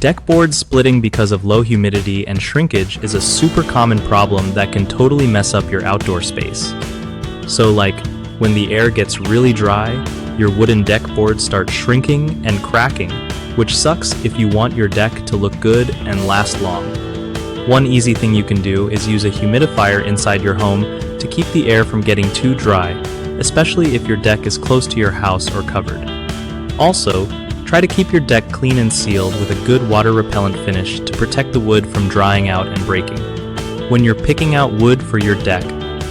Deck boards splitting because of low humidity and shrinkage is a super common problem that can totally mess up your outdoor space. So when the air gets really dry, your wooden deck boards start shrinking and cracking, which sucks if you want your deck to look good and last long. One easy thing you can do is use a humidifier inside your home to keep the air from getting too dry, especially if your deck is close to your house or covered. Also, try to keep your deck clean and sealed with a good water-repellent finish to protect the wood from drying out and breaking. When you're picking out wood for your deck,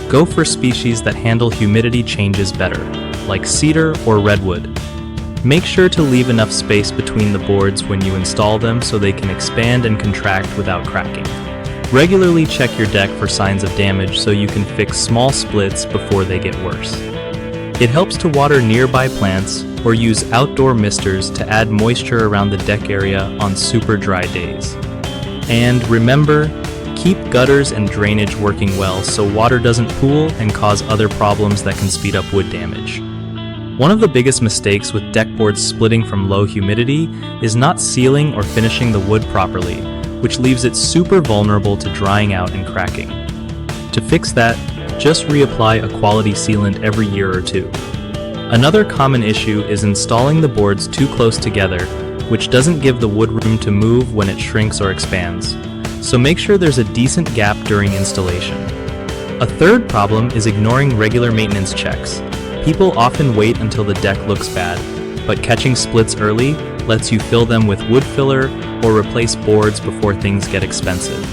go for species that handle humidity changes better, like cedar or redwood. Make sure to leave enough space between the boards when you install them so they can expand and contract without cracking. Regularly check your deck for signs of damage so you can fix small splits before they get worse. It helps to water nearby plants or use outdoor misters to add moisture around the deck area on super dry days. And remember, keep gutters and drainage working well so water doesn't pool and cause other problems that can speed up wood damage. One of the biggest mistakes with deck boards splitting from low humidity is not sealing or finishing the wood properly, which leaves it super vulnerable to drying out and cracking. To fix that, just reapply a quality sealant every year or two. Another common issue is installing the boards too close together, which doesn't give the wood room to move when it shrinks or expands. So make sure there's a decent gap during installation. A third problem is ignoring regular maintenance checks. People often wait until the deck looks bad, but catching splits early lets you fill them with wood filler or replace boards before things get expensive.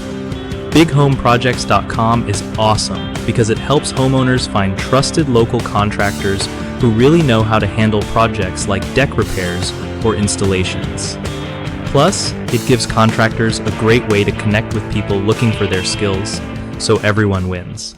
BigHomeProjects.com is awesome because it helps homeowners find trusted local contractors who really know how to handle projects like deck repairs or installations. Plus, it gives contractors a great way to connect with people looking for their skills, so everyone wins.